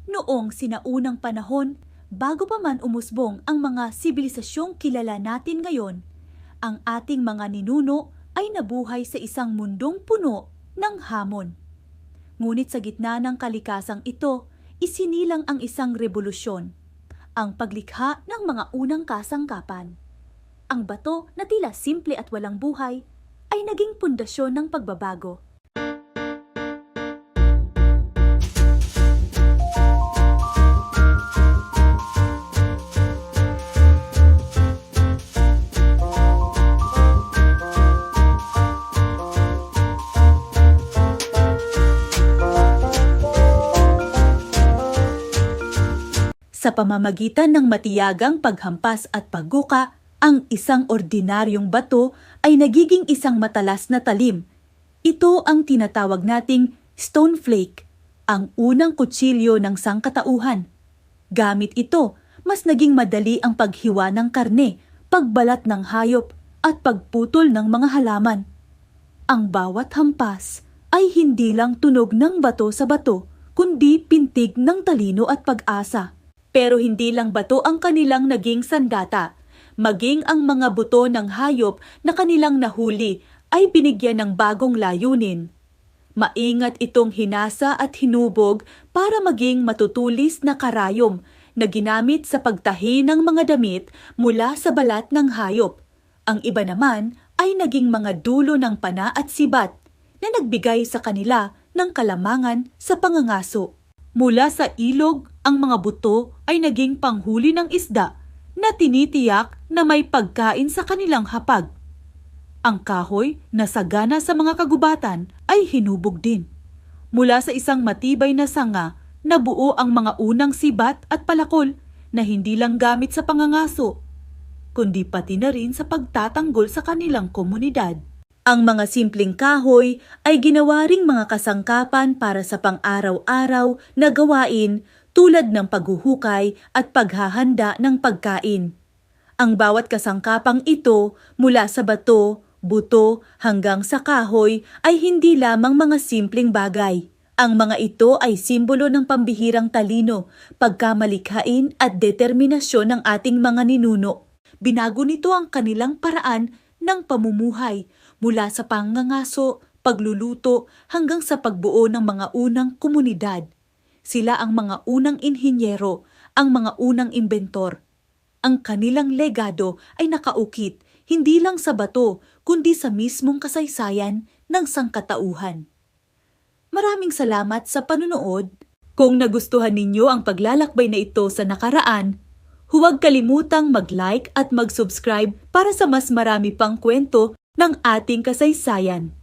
Noong sinaunang panahon, bago pa man umusbong ang mga sibilisasyong kilala natin ngayon, ang ating mga ninuno ay nabuhay sa isang mundong puno ng hamon. Ngunit sa gitna ng kalikasang ito, isinilang ang isang revolusyon, ang paglikha ng mga unang kasangkapan. Ang bato na tila simple at walang buhay ay naging pundasyon ng pagbabago. Sa pamamagitan ng matiyagang paghampas at pagguka, ang isang ordinaryong bato ay nagiging isang matalas na talim. Ito ang tinatawag nating stone flake, ang unang kutsilyo ng sangkatauhan. Gamit ito, mas naging madali ang paghiwa ng karne, pagbalat ng hayop, at pagputol ng mga halaman. Ang bawat hampas ay hindi lang tunog ng bato sa bato, kundi pintig ng talino at pag-asa. Pero hindi lang bato ang kanilang naging sandata. Maging ang mga buto ng hayop na kanilang nahuli ay binigyan ng bagong layunin. Maingat itong hinasa at hinubog para maging matutulis na karayom na ginamit sa pagtahi ng mga damit mula sa balat ng hayop. Ang iba naman ay naging mga dulo ng pana at sibat na nagbigay sa kanila ng kalamangan sa pangangaso. Mula sa ilog, ang mga buto ay naging panghuli ng isda na tinitiyak na may pagkain sa kanilang hapag. Ang kahoy na sagana sa mga kagubatan ay hinubog din. Mula sa isang matibay na sanga, nabuo ang mga unang sibat at palakol na hindi lang gamit sa pangangaso, kundi pati na rin sa pagtatanggol sa kanilang komunidad. Ang mga simpleng kahoy ay ginawa ring mga kasangkapan para sa pang-araw-araw na gawain tulad ng paghuhukay at paghahanda ng pagkain. Ang bawat kasangkapang ito mula sa bato, buto hanggang sa kahoy ay hindi lamang mga simpleng bagay. Ang mga ito ay simbolo ng pambihirang talino, pagkamalikhain at determinasyon ng ating mga ninuno. Binago nito ang kanilang paraan ng pamumuhay mula sa pangangaso, pagluluto hanggang sa pagbuo ng mga unang komunidad. Sila ang mga unang inhinyero, ang mga unang inventor. Ang kanilang legado ay nakaukit hindi lang sa bato kundi sa mismong kasaysayan ng sangkatauhan. Maraming salamat sa panunood. Kung nagustuhan ninyo ang paglalakbay na ito sa nakaraan, huwag kalimutang mag-like at mag-subscribe para sa mas marami pang kwento ng ating kasaysayan.